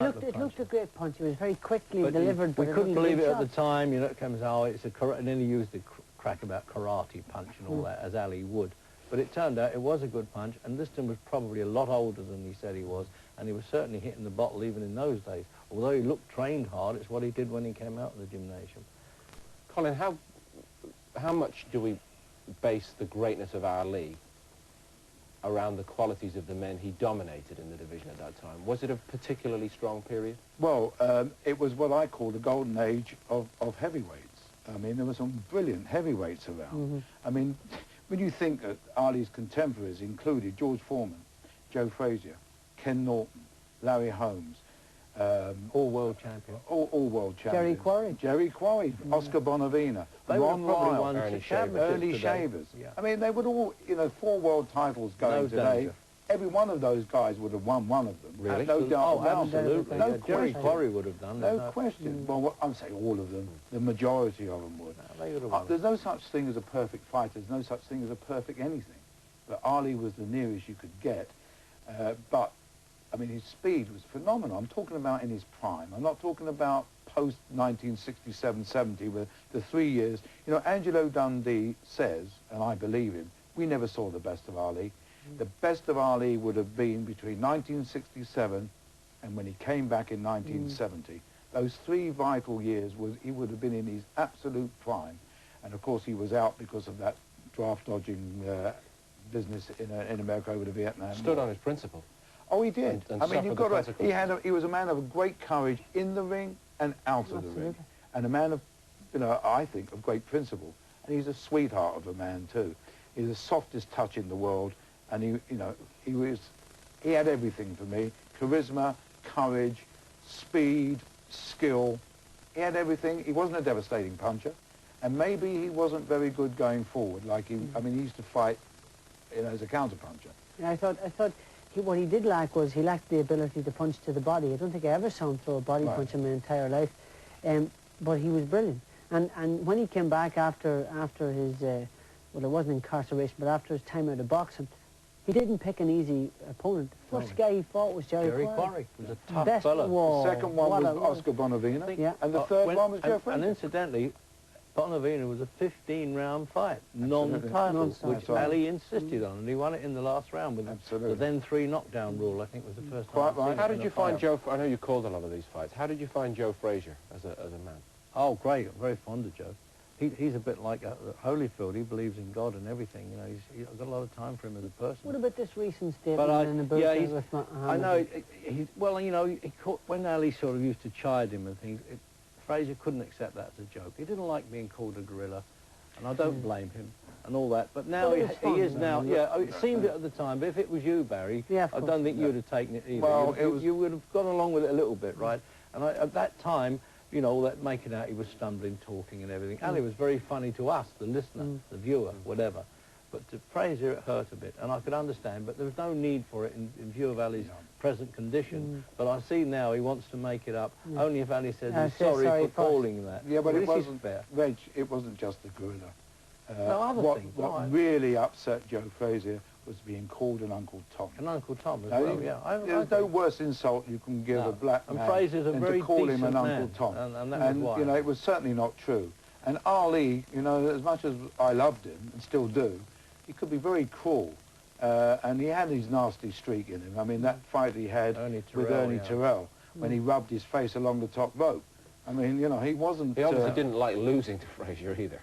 it looked a great punch. It was very quickly but delivered. We but couldn't believe it shot. at the time. You know, it comes out. It's a and then he used the crack about karate punch and all that, as Ali would. But it turned out it was a good punch, and Liston was probably a lot older than he said he was, and he was certainly hitting the bottle even in those days. Although he looked trained hard, it's what he did when he came out of the gymnasium. Colin, how much do we base the greatness of Ali around the qualities of the men he dominated in the division at that time? Was it a particularly strong period? Well, it was what I call the golden age of heavyweights. I mean, there were some brilliant heavyweights around. I mean, when you think that Ali's contemporaries included George Foreman, Joe Frazier, Ken Norton, Larry Holmes, all world champions. All world champions. Jerry Quarry. Jerry Quarry, Oscar Bonavina, They Ron were probably Lyle, ones Ernie that Shavers. Ernie Shavers. Yeah. I mean, they would all, you know, 4 world titles going No today. danger. Every one of those guys would have won one of them. Really? No doubt about it. Absolutely. No Yeah, Jerry question. Quarry would have done. No question. Well, I'm saying all of them. The majority of them would. They would have won. There's no such thing as a perfect fighter. There's no such thing as a perfect anything. But Ali was the nearest you could get. But, I mean, his speed was phenomenal. I'm talking about in his prime. I'm not talking about post-1967-70, where the 3 years. You know, Angelo Dundee says, and I believe him, we never saw the best of Ali. The best of Ali would have been between 1967 and when he came back in 1970. Those 3 vital years, he would have been in his absolute prime. And of course he was out because of that draft dodging business in America over the Vietnam Stood War. on his principle. Oh, he did. And I mean, you've got to, he was a man of great courage in the ring and out of the ring. And a man of, you know, I think, of great principle. And he's a sweetheart of a man too. He's the softest touch in the world. And he, you know, he had everything for me. Charisma, courage, speed, skill. He had everything. He wasn't a devastating puncher. And maybe he wasn't very good going forward. Like he, I mean, he used to fight, you know, as a counter-puncher. Yeah, I thought what he did lack was he lacked the ability to punch to the body. I don't think I ever saw him throw a body punch in my entire life. But he was brilliant. And when he came back after his, well, it wasn't incarceration, but after his time out of boxing, he didn't pick an easy opponent. The first guy he fought was Jerry Quarry. He was a tough fella. The second one was Oscar Bonavina. Yeah. And the third one was Joe Frazier. And incidentally, Bonavina was a 15-round fight, non-title, which Ali insisted on, and he won it in the last round with the then 3 knockdown rule. I think was the first Quite time. right. How did you find Joe? I know you called a lot of these fights. How did you find Joe Frazier as a man? Oh, great! I'm very fond of Joe. He's a bit like Holyfield. He believes in God and everything. You know, he's got a lot of time for him as a person. What about this recent statement in the book? Yeah, with I know. Well, you know, when Ali sort of used to chide him and things, Frazier couldn't accept that as a joke. He didn't like being called a gorilla, and I don't blame him and all that. But now he is now. Yeah, it seemed it at the time. But if it was you, Barry, I don't think you'd have taken it either. Well, you would have gone along with it a little bit, right? And at that time, you know, all that making out he was stumbling, talking and everything. Ali was very funny to us, the listener, the viewer, whatever. But to Frazier, it hurt a bit, and I could understand, but there was no need for it in view of Ali's present condition. But I see now he wants to make it up, only if Ali says he's sorry for calling that. Yeah, but it wasn't fair. Reg, it wasn't just the gorilla. No, other things. What really upset Joe Frazier was being called an Uncle Tom. And Uncle Tom as well, yeah. There's no worse insult you can give a black man Frazier's a than very to call him an decent Uncle man, Tom. and that was why. You know, it was certainly not true. And Ali, you know, as much as I loved him, and still do, he could be very cruel. And he had his nasty streak in him. I mean, that fight he had with Ernie Terrell, when he rubbed his face along the top rope. I mean, you know, he wasn't... He obviously didn't like losing to Frazier either.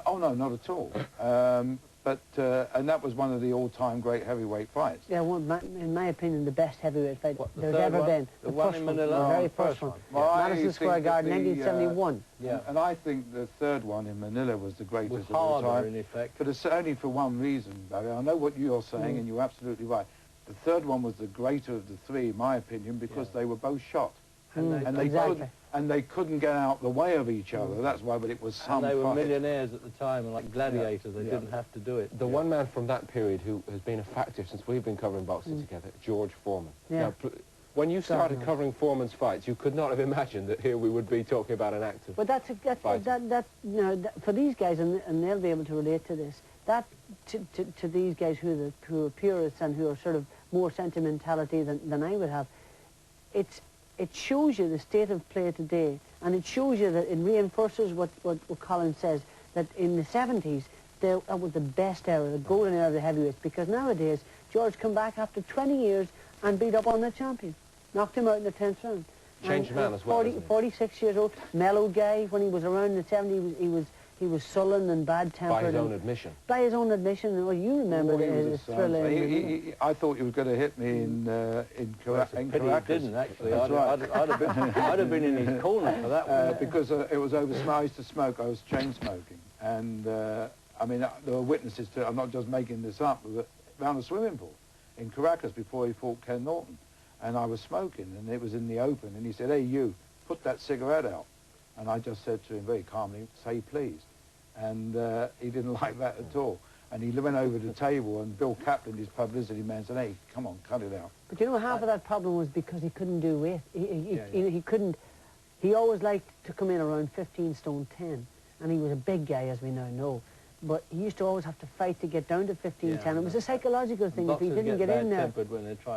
Oh, no, not at all. And that was one of the all-time great heavyweight fights. Yeah, in my opinion, the best heavyweight fight there's ever been. The one in Manila? The very first one. Madison Square Garden, 1971. And I think the third one in Manila was the greatest of all harder, time. in effect. But it's only for one reason, Barry. I know what you're saying, and you're absolutely right. The third one was the greater of the 3, in my opinion, because they were both shot. And they couldn't get out the way of each other. That's why, but it was some And they were fight. millionaires at the time, and like gladiators, they didn't have to do it. The one man from that period who has been a factor since we've been covering boxing together, George Foreman. Yeah. Now, when you started covering Foreman's fights, you could not have imagined that here we would be talking about an active But for these guys, and they'll be able to relate to this, that to these guys who are purists and who are sort of more sentimentality than I would have, it shows you the state of play today, and it shows you that it reinforces what Colin says, that in the 70s, that was the best era, the golden era of the heavyweights, because nowadays, George come back after 20 years and beat up on the champion, knocked him out in the 10th round. Changed man as well, 46 years old, mellow guy. When he was around in the 70s, he was sullen and bad-tempered. By his own admission. By his own admission. Well, you remember the thriller. I thought he was going to hit me in Caracas. He didn't, actually. I'd have been in his corner for that one. Because it was over, I used to smoke, I was chain smoking. And, I mean, there were witnesses to it, I'm not just making this up, but around the swimming pool in Caracas before he fought Ken Norton. And I was smoking, and it was in the open, and he said, hey, you, put that cigarette out. And I just said to him very calmly, say please. And he didn't like that at all. And he went over to the table, and Bill Kaplan, his publicity man, said, hey, come on, cut it out. But you know, half of that problem was because he couldn't do weight. He couldn't, he always liked to come in around 15 stone 10. And he was a big guy, as we now know. But he used to always have to fight to get down to 15-10. It was a psychological thing. If he didn't get in there,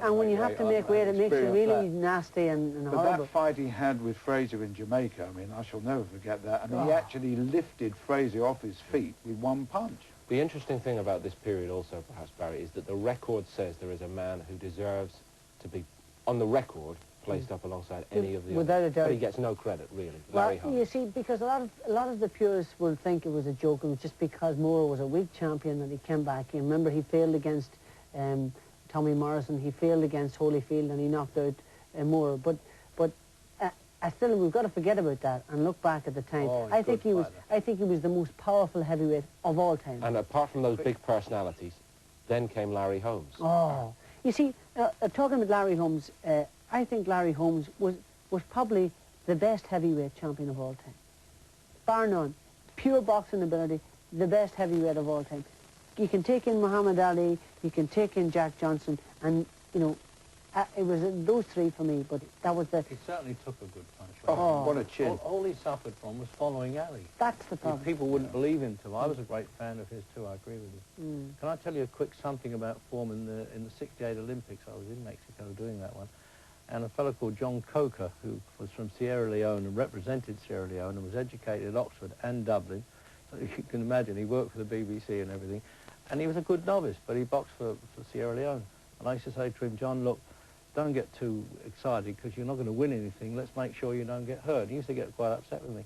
and when you have to make weight, it makes you really nasty and horrible. But that fight he had with Frazier in Jamaica, I mean, I shall never forget that. I mean, he actually lifted Frazier off his feet with one punch. The interesting thing about this period also, perhaps, Barry, is that the record says there is a man who deserves to be, on the record, placed up alongside any of the Without others. a doubt. But he gets no credit, really. Well, Larry Holmes. you see, because a lot of the purists will think it was a joke. It was just because Moore was a weak champion and he came back. You remember he failed against Tommy Morrison. He failed against Holyfield and he knocked out Moore. But I still, we've got to forget about that and look back at the time. I think he was the most powerful heavyweight of all time. And apart from those big personalities, then came Larry Holmes. Oh, you see, talking about Larry Holmes. I think Larry Holmes was probably the best heavyweight champion of all time. Bar none. Pure boxing ability, the best heavyweight of all time. You can take in Muhammad Ali, you can take in Jack Johnson, and, you know, it was those three for me, but that was the... He certainly took a good punch. Oh, what a chin. All he suffered from was following Ali. That's the problem. People wouldn't believe him too. I was a great fan of his too, I agree with you. Can I tell you a quick something about Foreman in the 68 Olympics? I was in Mexico doing that one. And a fellow called John Coker, who was from Sierra Leone and represented Sierra Leone and was educated at Oxford and Dublin. So you can imagine, he worked for the BBC and everything. And he was a good novice, but he boxed for Sierra Leone. And I used to say to him, John, look, don't get too excited because you're not going to win anything. Let's make sure you don't get hurt. He used to get quite upset with me.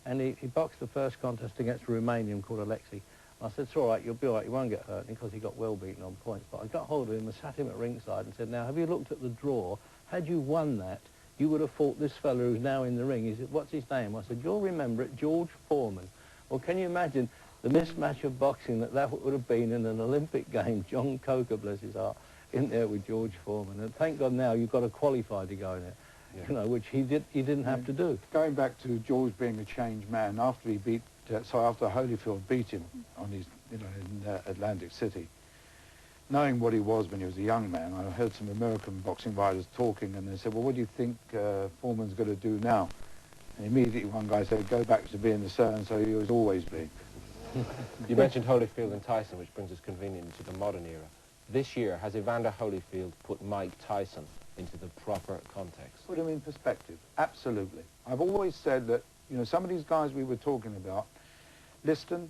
And he boxed the first contest against a Romanian called Alexei. I said, it's all right, you'll be all right, you won't get hurt, because he got well beaten on points. But I got hold of him and sat him at ringside and said, now, have you looked at the draw? Had you won that, you would have fought this fellow who's now in the ring. He said, what's his name? I said, you'll remember it, George Foreman. Well, can you imagine the mismatch of boxing that would have been in an Olympic game? John Coker, bless his heart, in there with George Foreman. And thank God now you've got to qualify to go in it, you know, which he didn't have to do. Going back to George being a changed man, after he beat, after Holyfield beat him on his, you know, in Atlantic City, knowing what he was when he was a young man, I heard some American boxing fighters talking, and they said, well, what do you think Foreman's going to do now? And immediately one guy said, go back to being the so-and-so he was always being. You mentioned Holyfield and Tyson, which brings us conveniently to the modern era. This year, has Evander Holyfield put Mike Tyson into the proper context? Put him in perspective, absolutely. I've always said that, you know, some of these guys we were talking about, Liston,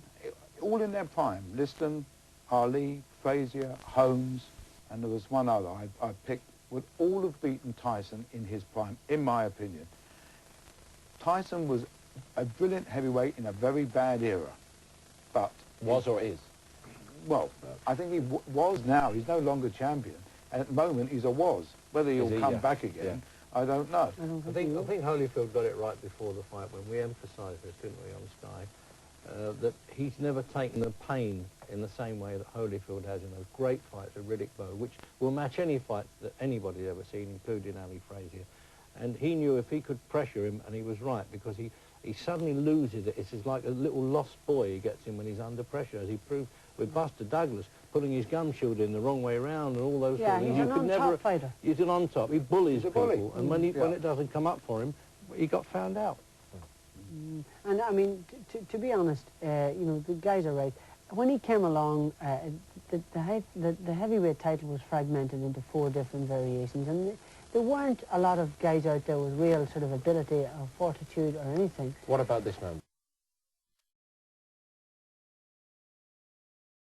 all in their prime, Liston, Ali, Frazier, Holmes, and there was one other I picked, would all have beaten Tyson in his prime, in my opinion. Tyson was a brilliant heavyweight in a very bad era, but... Was or is? Well, I think he was now. He's no longer champion. And at the moment, he's a was. Whether he'll come back again, I don't know. I think Holyfield got it right before the fight when we emphasised this, didn't we, on Sky, that he's never taken the pain in the same way that Holyfield has in those great fights at Riddick Bowe, which will match any fight that anybody's ever seen, including Ali Frazier. And he knew if he could pressure him, and he was right, because he suddenly loses it. It's like a little lost boy he gets him when he's under pressure, as he proved with Buster Douglas, putting his gum shield in the wrong way around and all those sort of things. Yeah, he's an on-top fighter. He's an on-top. He bullies people, and when when it doesn't come up for him, he got found out. And I mean, to be honest, you know, the guys are right. When he came along, the heavyweight title was fragmented into 4 different variations, and there weren't a lot of guys out there with real sort of ability or fortitude or anything. What about this man?